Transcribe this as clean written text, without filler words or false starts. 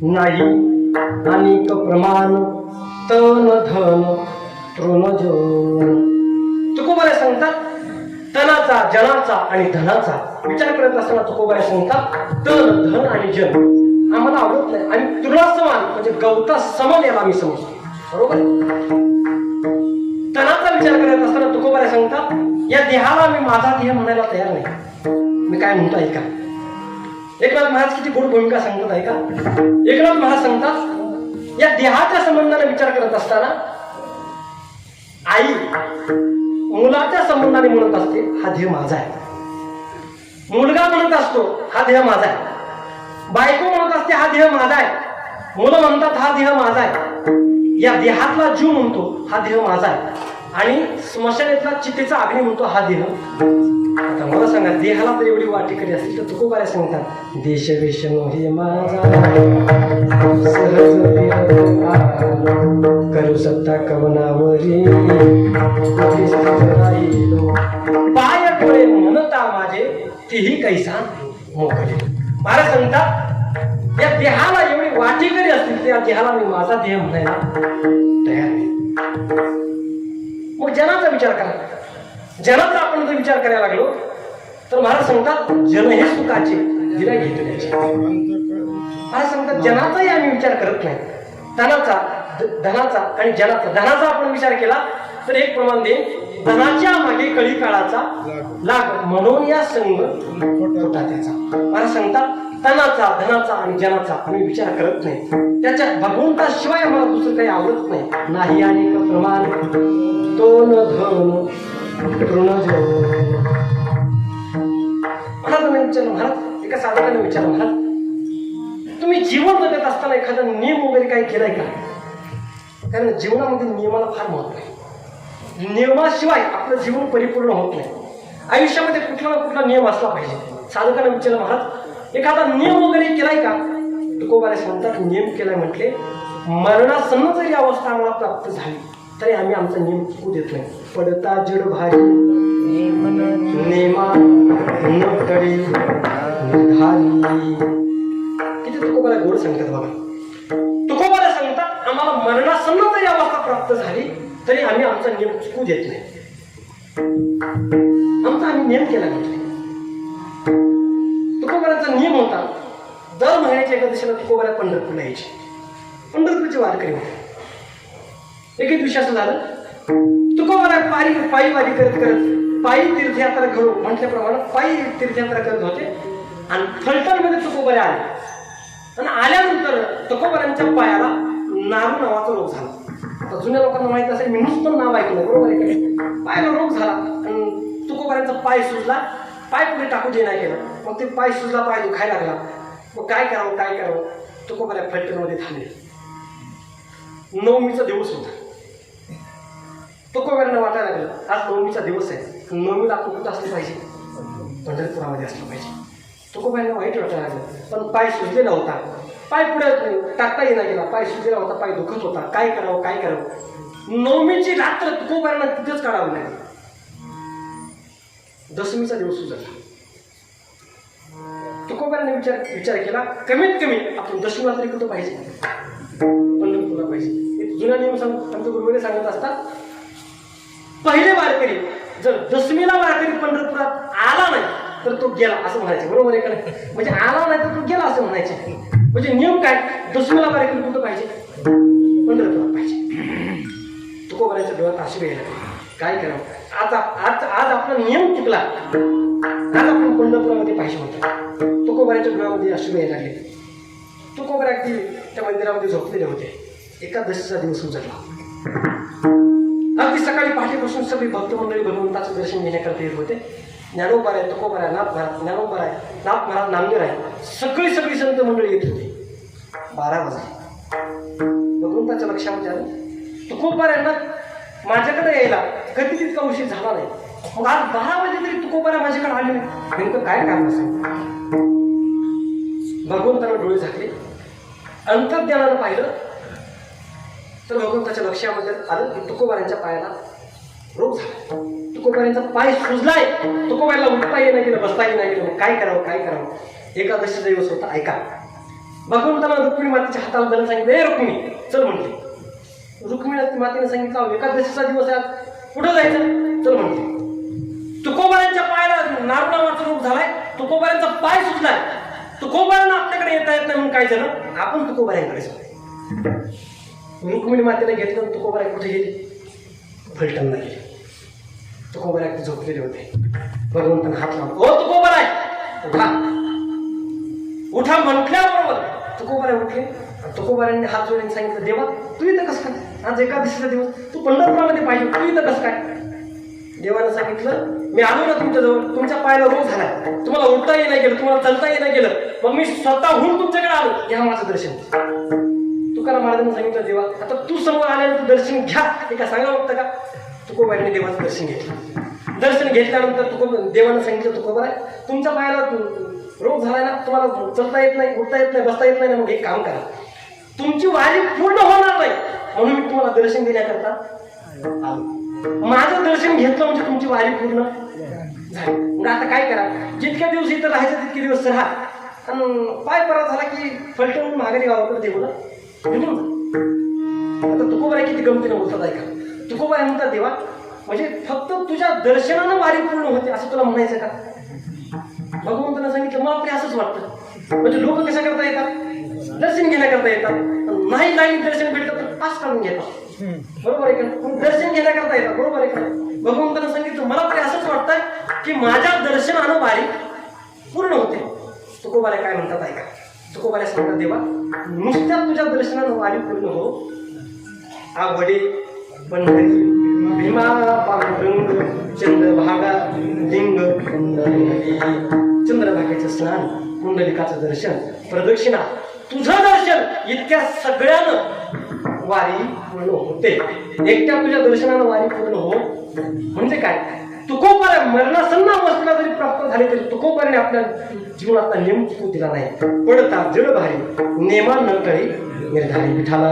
नाही अनेक प्रमाण तन धन तृणजोन. तुकोबारे सांगतात तनाचा जनाचा आणि धनाचा विचार करत असताना तुकोबारे सांगतात तन धन आणि जन आम्हाला आवडत नाही आणि तृणासमान म्हणजे गवता समान याला आम्ही समजतो. बरोबर. तनाचा विचार करत असताना तुकोबारे सांगतात या देहाला मी माझा देह म्हणायला तयार नाही. मी काय म्हणतो ऐका. एकनाथ महाराज किती गोड भूमिका सांगतात ऐका. एकनाथ महाराज सांगतात या देहाच्या संबंधाने विचार करत असताना आई मुलाच्या संबंधाने म्हणत असते हा देह माझा आहे. मुलगा म्हणत असतो हा देह माझा आहे. बायको म्हणत असते हा देह माझा आहे. मुलं म्हणतात हा देह माझा आहे. या देहातला जीव म्हणतो हा देह माझा आहे आणि स्मशानेतला चितेचा अग्नी म्हणतो हा देह. आता मला सांगा देहाला तर एवढी वाटेकरी असतील तर तुकोबारे सांगतात देश वेश हे माझा सहज करू सत्ता कवनावरी पाय डोळे म्हणता माझे तेही कैसा मोकळे. महाराज सांगतात या देहाला एवढी वाटेकरी असतील त्या देहाला मी माझा देह म्हणायला तयार नाही. मग जनाचा विचार करा. जनाचा आपण जर विचार करायला लागलो तर महाराज सांगतात जन हे सुखाचे दिला घेतल्याचे. महाराज सांगतात जनाचाही आम्ही विचार करत नाही. धनाचा धनाचा आणि जनाचा. धनाचा आपण विचार केला तर एक प्रमाण देईन धनाच्या मागे कळी काळाचा लाग म्हणून या संघ खोटा त्याचा. महाराज सांगतात तनाचा धनाचा आणि जनाचा आम्ही विचार करत नाही. त्याच्या भगवंताशिवाय आम्हाला दुसरं काही आवडत नाही. नाही अनेक प्रमाण तोन धन महाराज एका साधकाने विचारलं महाराज तुम्ही जीवन जगत असताना एखादा नियम वगैरे काही केलाय का. कारण जीवनामध्ये नियमाला फार महत्व आहे. नियमाशिवाय आपलं जीवन परिपूर्ण होत नाही. आयुष्यामध्ये कुठला ना कुठला नियम असला पाहिजे. साधकाने विचारलं महाराज एखादा नियम वगैरे केलाय का. तुकोबारे सांगतात नियम केलाय म्हटले मरणासन्न जरी अवस्था आम्हाला प्राप्त झाली तरी आम्ही आमचा नियम चुकू देत नाही. पडता जड भारी नेमा न तडी निधारी. किती तुकोबाला गोड सांगतात बघा. तुकोबाला सांगतात आम्हाला मरणासन्न जरी अवस्था प्राप्त झाली तरी आम्ही आमचा नियम चुकू देत नाही. आमचा आम्ही नियम केला म्हटले. तुकोबाराचा नियम होता दर महिन्याच्या एकादशीला तुकोबारा पंढरपूरला यायचे. पंढरपूरचे वारकरी होते. एके दिवशी असं झालं तुकोबारा पायी वारी करत करत पायी तीर्थयात्रा करू म्हटल्याप्रमाणे पायी तीर्थयात्रा करत होते आणि फलटणमध्ये तुकोबारे आले. आणि आल्यानंतर तुकोबारांच्या पायाला नारू नावाचा रोग झाला. आता जुन्या लोकांना माहित असेल मी नुसतं नाव ऐकलं बरोबर आहे. पायाला रोग झाला आणि तुकोबारांचा पाय सुजला. पाय पुढे टाकू दे नाही केलं. मग ते पाय सुजला पाय दुखायला लागला. मग काय करावं तुकोबारा फलटणमध्ये थांबले. नवमीचा दिवस होता. तुकोबारांना वाटायला लागलं आज नवमीचा दिवस आहे. नवमीला आपण कुठं असलं पाहिजे पंढरपुरामध्ये असलं पाहिजे. तुकोबारांना वाईट वाटायला लागलं. पण पाय सुजलेला होता. पाय पुढे टाकता येणार गेला. पाय सुजलेला होता. पाय दुखत होता. काय करावं. नवमीची रात्र तुकोबारांना तिथेच काढावं लागली. दशमीचा दिवस उजळला. तुकोबारांनी विचार केला कमीत कमी आपण दशमीला तरी कुठं पाहिजे पंढरपूरला पाहिजे. जुन्या नियम आमच्या गुरुवारी सांगत असतात पहिले वारकरी जर दशमीला वारकरी पंढरपुरात आला नाही तर तो गेला असं म्हणायचे. बरोबर आहे का. म्हणजे आला नाही तर तो गेला असं म्हणायचे. म्हणजे नियम काय दशमीला वारकरी कुठं पाहिजे पंढरपुरात पाहिजे. तुकोबारांच्या डोळ्यात अश्रू यायला काय करावं. आज आपला नियम चुकला. आज आपण पंढरपुरामध्ये पाहिजे होतं. तुकोबारांच्या डोळ्यामध्ये अश्रू यायला लागले. तुकोबारा अगदी त्या मंदिरामध्ये झोपलेले होते. एकादशीचा दिवस उजळला. अगदी सकाळी पहाटेपासून सगळी भक्त मंडळी भगवंताचं दर्शन घेण्याकरता येत होते. ज्ञानोबा आहे तुकोबारा आहे नाथ महाराज ज्ञानोबा आहे नाथ महाराज नामदेव आहे सगळी संत मंडळी येत होती. 12 वाजले. भगवंताच्या लक्षामध्ये आलं तुकोबारांना माझ्याकडे यायला कधी तितका उशीर झाला नाही. मग आज 12 वाजले तरी तुकोबारा माझ्याकडे आले नाही. नेमकं काय कारण असेल. भगवंताला डोळे झाकले. अंतर्ज्ञानानं पाहिलं तर भगवंताच्या लक्षामध्ये आलं की तुकोबारांच्या पायाला रोग झाला. तुकोबारांचा पाय सुजलाय. तुकोबाराला उठता येणं गेलं बसता येणं गेलं. काय करावं. एकादशीचा दिवस होता. ऐका भगवंताला रुक्मिणी मातेच्या हाताला धरून सांगितलं, ए रुक्मिणी चल म्हणते. रुक्मिणी मातेने सांगितलं, एकादशीचा दिवस आहे, कुठं जायचं? चल म्हणते. तुकोबारांच्या पायाला नारळाचा रोग झालाय, तुकोबारांचा पाय सुजलाय, तुकोबारांना आपल्याकडे येता येत नाही म्हणून काय झालं, आपण तुकोबारांकडे जाऊ. रुक्मिणी मातेला घेतलं, तुकोबारा कुठे गेले? फलटणला गेले. तुकोबारा झोपलेले होते. भगवंतांना हात लावला, ओ तुकोबारा उठा उठा म्हटल्याबरोबर तुकोबारा उठले. तुकोबारांनी हात जोडून सांगितलं, देवा तू इथं कसं काय? आज एकादशीचा दिवस, तू पंढरपुरामध्ये पाहिजे, तू इथं कसं काय? देवानं सांगितलं, मी आलो ना तुमच्याजवळ, तुमच्या पायाला रोग झालाय, तुम्हाला उठता येणं गेलं, तुम्हाला चालता येणं गेलं, मग मी स्वतःहून तुमच्याकडे आलो, घ्या माझं दर्शन. तुकाराम महाराजांनी सांगितलं, देवा आता तू समोर आल्यानंतर दर्शन घ्या, हे का सांगा बघतं का? तुकोबारांनी देवाचं दर्शन घेतलं. दर्शन घेतल्यानंतर देवानं सांगितलं, तुकोबारा तुमच्या पायाला रोग झालाय ना, तुम्हाला चलता येत नाही, उठता येत नाही, बसता येत नाही ना, मग एक काम करा, तुमची वारी पूर्ण होणार नाही म्हणून मी तुम्हाला दर्शन देण्याकरता आलो. माझं दर्शन घेतलं म्हणजे तुमची वारी पूर्ण झाली. मग आता काय करा, जितक्या दिवस इथं राहायचं तितके दिवस राहा, आणि पाय परा झाला की फलटून माघारी गावाकडे देऊ ना निघून जा. आता तुकोबारा किती गमतीनं बोलतात ऐका. तुकोबारा म्हणतात, देवा म्हणजे फक्त तुझ्या दर्शनानं वारी पूर्ण होते असं तुला म्हणायचं का? भगवंतांना सांगितलं, मला तरी असंच वाटतं. म्हणजे लोक कशा करता येतात? दर्शन घेण्याकरता येतात, नाही नाही दर्शन भेटलं तर पास काढून घेतात, बरोबर आहे का? दर्शन घेण्याकरता येतात, बरोबर आहे का? भगवंतांना सांगितलं, मला तरी असंच वाटतंय की माझ्या दर्शनानं वारी पूर्ण होते. तुकोबारा काय म्हणतात ऐका. तुकोबारा सांगतात, देवा नुसत्या तुझ्या दर्शनानं वारी पूर्ण हो, आवडे पंढरी भीमा पांडुरंग चंद्रभागा लिंग कुंडली, चंद्रभागेचं स्नान, कुंडलिकाचं दर्शन, प्रदक्षिणा, तुझं दर्शन, इतक्या सगळ्यानं वारी पूर्ण होते. एकट्या तुझ्या दर्शनानं वारी पूर्ण हो म्हणजे काय? तुकोबारा मरणासन्न अवस्थेला जरी प्राप्त झाले तरी तुकोबाराने आपल्या जीवनाचा नियम चुकू दिला नाही. पडता जड भारी नेमा न कळी निर्धारी. विठाला